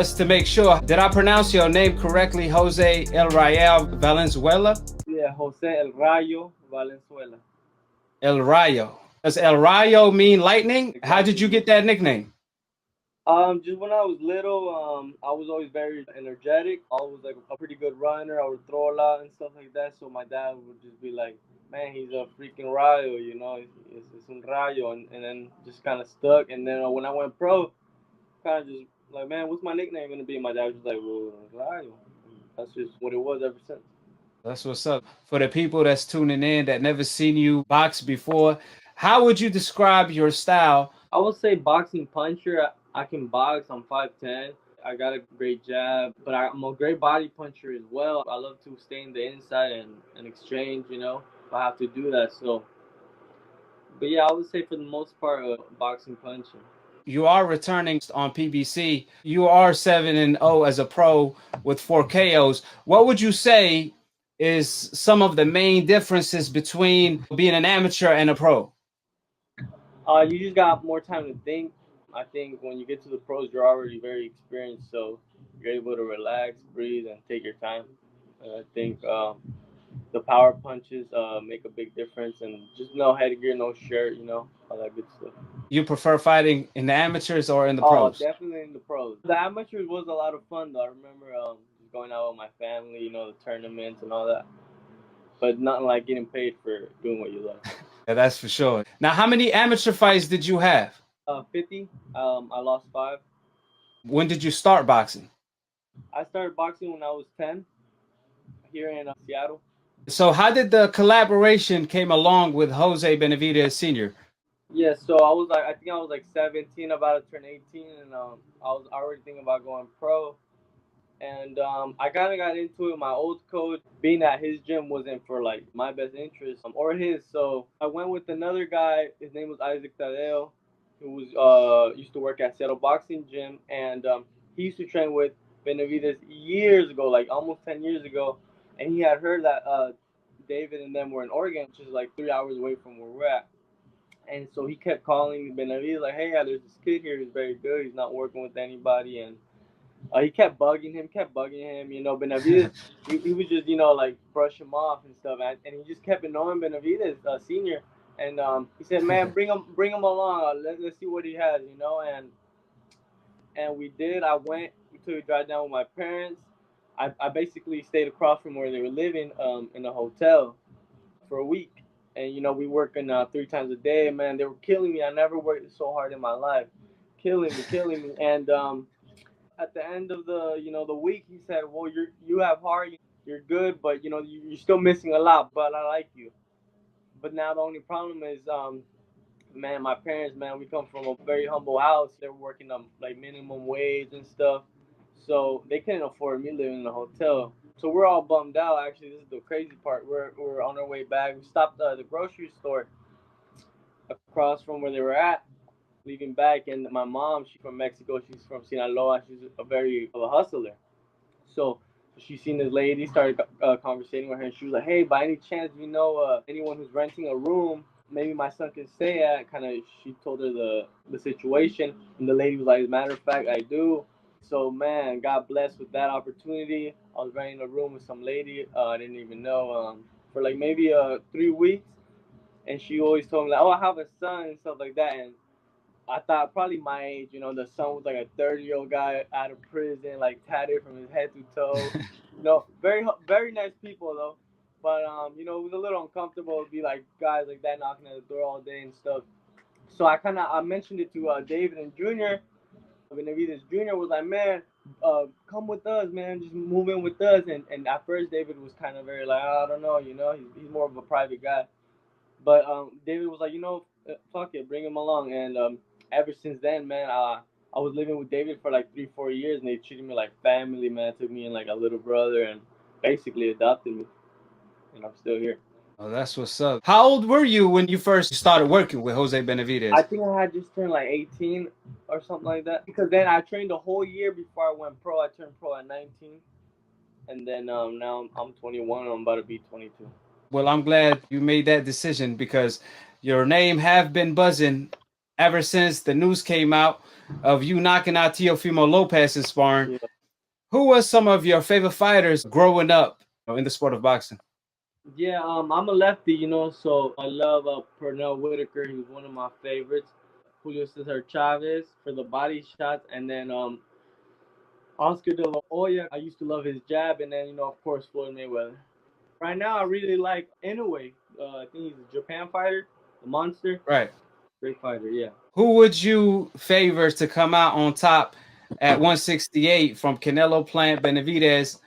Just to make sure, did I pronounce your name correctly, Jose El Rayo Valenzuela? Yeah, Jose El Rayo Valenzuela. El Rayo. Does El Rayo mean lightning? How did Exactly. you get that nickname? Just when I was little, I was always very energetic. I was like a pretty good runner. I would throw a lot and stuff like that. So my dad would just be like, "Man, he's a freaking Rayo, you know, it's un Rayo," and then just kind of stuck. And then when I went pro, kind of just like, "Man, what's my nickname gonna be?" My dad was just like, "Well, Rayo." That's just what it was ever since. That's what's up. For the people that's tuning in that never seen you box before, how would you describe your style? I would say boxing puncher. I can box. I'm 5'10". I got a great jab, but I'm a great body puncher as well. I love to stay in the inside and exchange, if I have to do that. So, but yeah, I would say for the most part, boxing punching. You are returning on PBC. You are 7-0 as a pro with 4 KOs. What would you say is some of the main differences between being an amateur and a pro? You just got more time to think. I think when you get to the pros, you're already very experienced, so you're able to relax, breathe, and take your time. And I think the power punches make a big difference, and just no headgear, no shirt, all that good stuff. You prefer fighting in the amateurs or in the Oh, pros? definitely in the pros. The amateurs was a lot of fun though. I remember just going out with my family, the tournaments and all that. But nothing like getting paid for doing what you love. Yeah, that's for sure. Now, how many amateur fights did you have? 50. I lost 5. When did you start boxing? I started boxing when I was 10 here in Seattle. So, how did the collaboration came along with Jose Benavidez Sr.? Yeah, so I think I was like 17, about to turn 18, and I was already thinking about going pro. And I kind of got into it. My old coach, being at his gym wasn't for like my best interest or his, so I went with another guy. His name was Isaac Tadeo, who was used to work at Seattle Boxing Gym, and he used to train with Benavidez years ago, like almost 10 years ago. And he had heard that David and them were in Oregon, which is like 3 hours away from where we're at. And so he kept calling Benavidez like, "Hey, there's this kid here who's very good. He's not working with anybody." And he kept bugging him. Benavidez, he would just, like brush him off and stuff, and he just kept annoying Benavidez, senior. And he said, "Man, bring him along. Let's see what he has, And we did. I went. We took a drive down with my parents. I basically stayed across from where they were living, in a hotel for a week. And we working 3 times a day. Man, they were killing me. I never worked so hard in my life, killing me. And at the end of the week, he said, "Well, you have heart, you're good, but you're still missing a lot. But I like you. But now the only problem is, man, my parents, man, we come from a very humble house. They're working on like minimum wage and stuff, so they couldn't afford me living in a hotel. So we're all bummed out. Actually, this is the crazy part. We're on our way back. We stopped at the grocery store across from where they were at, leaving back. And my mom, she's from Mexico. She's from Sinaloa. She's a very of a hustler. So she seen this lady, started conversating with her, and she was like, "Hey, by any chance, you know anyone who's renting a room? Maybe my son can stay at." Kind of, she told her the situation, and the lady was like, "As a matter of fact, I do." So man, got blessed with that opportunity. I was renting a room with some lady I didn't even know, for like maybe 3 weeks, and she always told me like, "Oh, I have a son" and stuff like that. And I thought probably my age, the son was like a 30-year-old guy out of prison, like tatted from his head to toe. Very very nice people though, but it was a little uncomfortable to be like guys like that knocking at the door all day and stuff. So I mentioned it to David and Junior. Benavidez Junior was like, "Man, come with us, man. Just move in with us." And at first David was kind of very like, "Oh, I don't know, he's more of a private guy." But David was like, fuck it, bring him along. And ever since then, man, I was living with David for like 3, 4 years, and they treated me like family, man. Took me in like a little brother, and basically adopted me, and I'm still here. Oh, that's what's up. How old were you when you first started working with Jose I Benavidez? think I had just turned like 18 or something like that. Because then I trained a whole year before I went pro. I turned pro at 19, and then now I'm 21. I'm about to be 22. Well, I'm glad you made that decision because your name have been buzzing ever since the news came out of you knocking out Teofimo Lopez in sparring. Yeah. Who was some of your favorite fighters growing up in the sport of boxing? Yeah, I'm a lefty, so I love Pernell Whitaker. He was one of my favorites. Julio Cesar Chavez for the body shots, and then Oscar De La Hoya. I used to love his jab, and then of course Floyd Mayweather. Right now, I really like Inoue. I think he's a Japan fighter, the monster. Right. Great fighter, yeah. Who would you favor to come out on top at 168 from Canelo Plant Benavidez?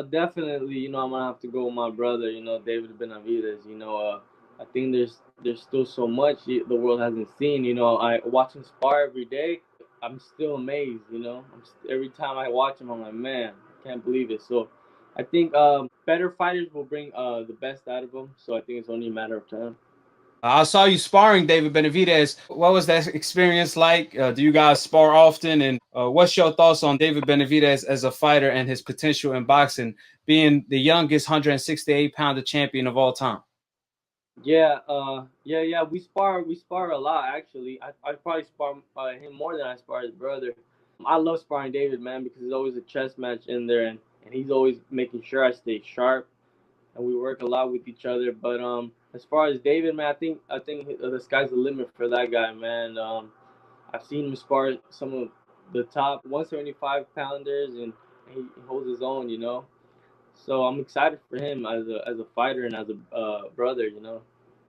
Definitely. I'm gonna have to go with my brother. David Benavidez. I think there's still so much the world hasn't seen. I watch him spar every day. I'm still amazed. Every time I watch him, I'm like, man, I can't believe it. So, I think better fighters will bring the best out of him. So I think it's only a matter of time. I saw you sparring David Benavidez. What was that experience like? Do you guys spar often? And what's your thoughts on David Benavidez as a fighter and his potential in boxing, being the youngest 168-pounder champion of all time? Yeah, yeah. We spar a lot actually. I probably spar him more than I spar his brother. I love sparring David, man, because there's always a chess match in there, and he's always making sure I stay sharp, and we work a lot with each other. But as far as David, man, I think the sky's the limit for that guy, man. I've seen him spar some of the top 175 pounders, and he holds his own, So I'm excited for him as a fighter and as a brother,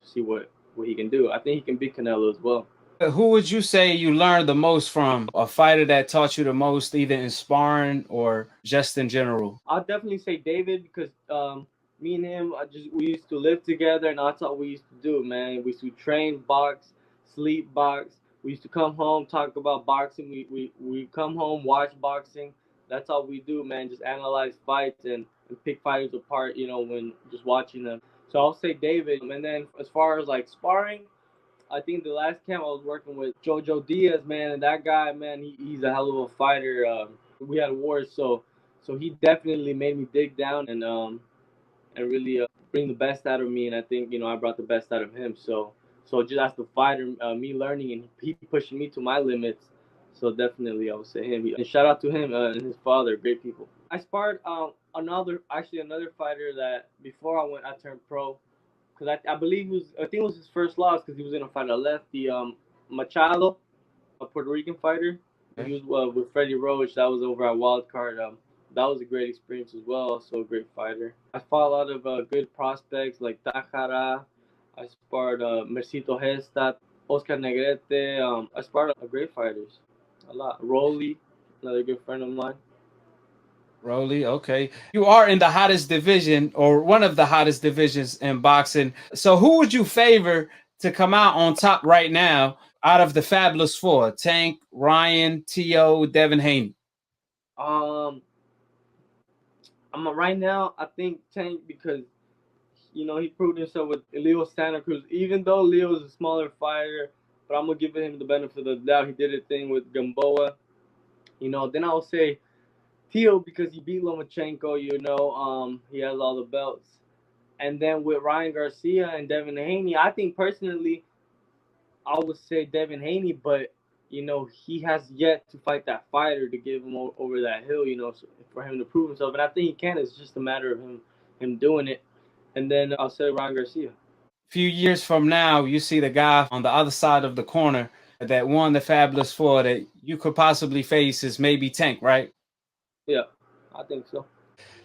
see what he can do. I think he can beat Canelo as well. Who would you say you learned the most from? A fighter that taught you the most, either in sparring or just in general? I'll definitely say David because me and him, we used to live together, and that's all we used to do, man. We used to train, box, sleep, box. We used to come home, talk about boxing. We come home, watch boxing. That's all we do, man. Just analyze fights and pick fighters apart, when just watching them. So I'll say David. And then as far as like sparring, I think the last camp I was working with JoJo Diaz, man, and that guy, man, he's a hell of a fighter. We had wars, so he definitely made me dig down and really bring the best out of me. And I think I brought the best out of him. So just as the fighter, me learning and he pushing me to my limits. So definitely I would say him. And shout out to him and his father, great people. I sparred another fighter that before I turned pro because I believe I think it was his first loss because he was in a fight. I left the Machado, a Puerto Rican fighter. Okay. He was with Freddie Roach. That was over at Wild Card. That was a great experience as well. Also a great fighter. I fought a lot of good prospects like Tajara. I sparred Mercito Hesta, Oscar Negrete. I sparred great fighters. A lot. Rolly, another good friend of mine. Rolly, okay. You are in the hottest division or one of the hottest divisions in boxing. So who would you favor to come out on top right now out of the Fabulous Four? Tank, Ryan, T.O., Devin Haney. Um, right now. I think Tank because he proved himself with Leo Santa Cruz. Even though Leo is a smaller fighter, but I'm gonna give him the benefit of the doubt. He did a thing with Gamboa. Then I'll say Tio because he beat Lomachenko. He has all the belts. And then with Ryan Garcia and Devin Haney, I think personally, I would say Devin Haney, but he has yet to fight that fighter to give him over that hill. So for him to prove himself, and I think he can. It's just a matter of him doing it. And then I'll say Ryan Garcia. Few years from now, you see the guy on the other side of the corner that won the Fabulous Four that you could possibly face is maybe Tank, right? Yeah, I think so.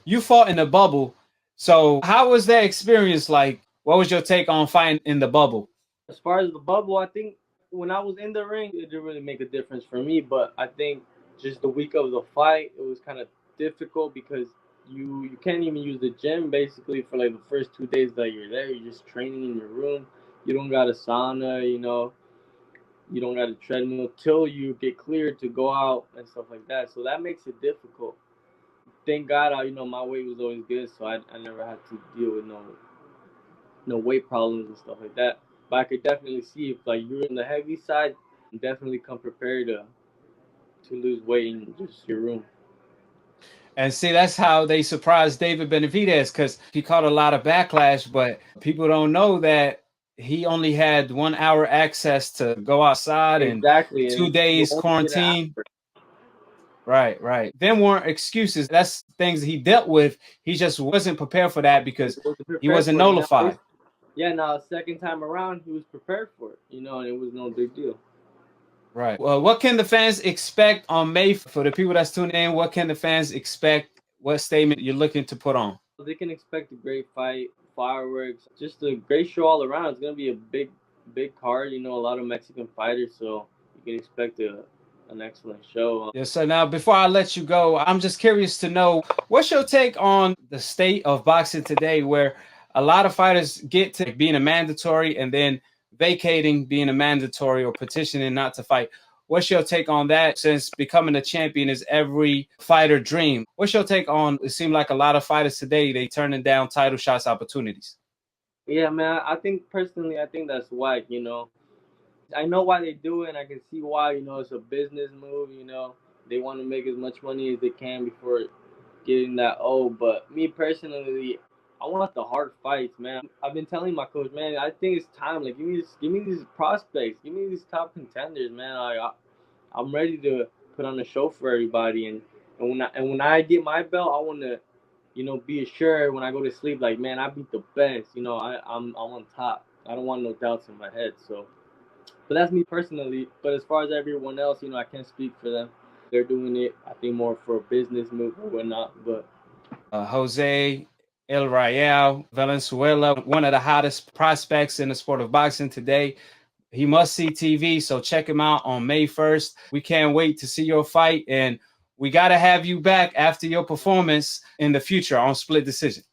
You fought in the bubble. So how was that experience like? What was your take on fighting in the bubble? As far as the bubble, I think when I was in the ring, it didn't really make a difference for me. But I think just the week of the fight, it was kind of difficult because you can't even use the gym basically for like the first 2 days that you're there. You're just training in your room. You don't got a sauna, you don't got a treadmill till you get cleared to go out and stuff like that. So that makes it difficult. Thank God, my weight was always good, so I never had to deal with no weight problems and stuff like that. But I could definitely see if like you're in the heavy side, definitely come prepared to lose weight in just your room. And see, that's how they surprised David Benavidez because he caught a lot of backlash, but people don't know that he only had 1 hour access to go outside and Exactly. 2 And you days only get an quarantine. hour. Right, right. Them weren't excuses. That's things he dealt with. He just wasn't prepared for that because He wasn't he prepared wasn't for it. notified. Yeah, now second time around, he was prepared for it, you know, and it was no big deal. Right. Well, what can the fans expect on May? For the people that's tuning in, what can the fans expect? What statement you're looking to put on? They can expect a great fight, fireworks, just a great show all around. It's gonna be a big card, you know, a lot of Mexican fighters, so you can expect an excellent show. Yes, so now before I let you go, I'm just curious to know what's your take on the state of boxing today, where a lot of fighters get to being a mandatory and then vacating being a mandatory or petitioning not to fight. What's your take on that? Since becoming a champion is every fighter dream, what's your take on? It seems like a lot of fighters today they turning down title shots opportunities. Yeah, man, I think personally, I think that's whack, you know. I know why they do it, and I can see why. You know, it's a business move. You know, they want to make as much money as they can before getting that O. But me personally, I want the hard fights, man. I've been telling my coach, man, I think it's time. Like, give me these prospects, give me these top contenders, man. I'm ready to put on a show for everybody, and when I get my belt, I want to, you know, be assured when I go to sleep, like, man, I beat the best. You know, I'm on top. I don't want no doubts in my head. So. But that's me personally. But as far as everyone else, you know, I can't speak for them. They're doing it, I think, more for a business move or whatnot. But Jose El Rayo Valenzuela, one of the hottest prospects in the sport of boxing today. He must see TV, so check him out on May 1st. We can't wait to see your fight, and we got to have you back after your performance in the future on Split Decision.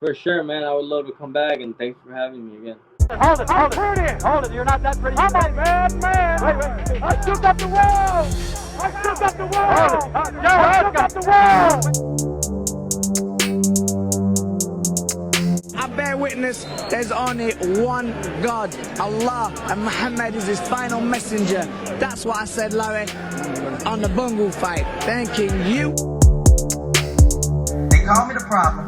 for sure, man, I would love to come back, and thanks for having me again. Hold it. You're not that pretty. I'm a bad man. Wait. I shook up the world. I shook up the world. I shook up the world. I bear witness, there's only one God, Allah, and Muhammad is his final messenger. That's what I said, Larry, on the Bungle fight. Thanking you. They call me the problem,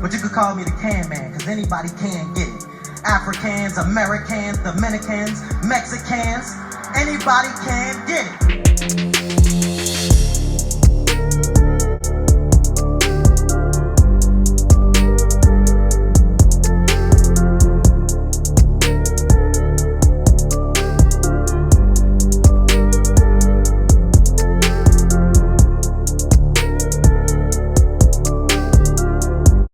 but you could call me the can man, cause anybody can get it. Africans, Americans, Dominicans, Mexicans, anybody can get it.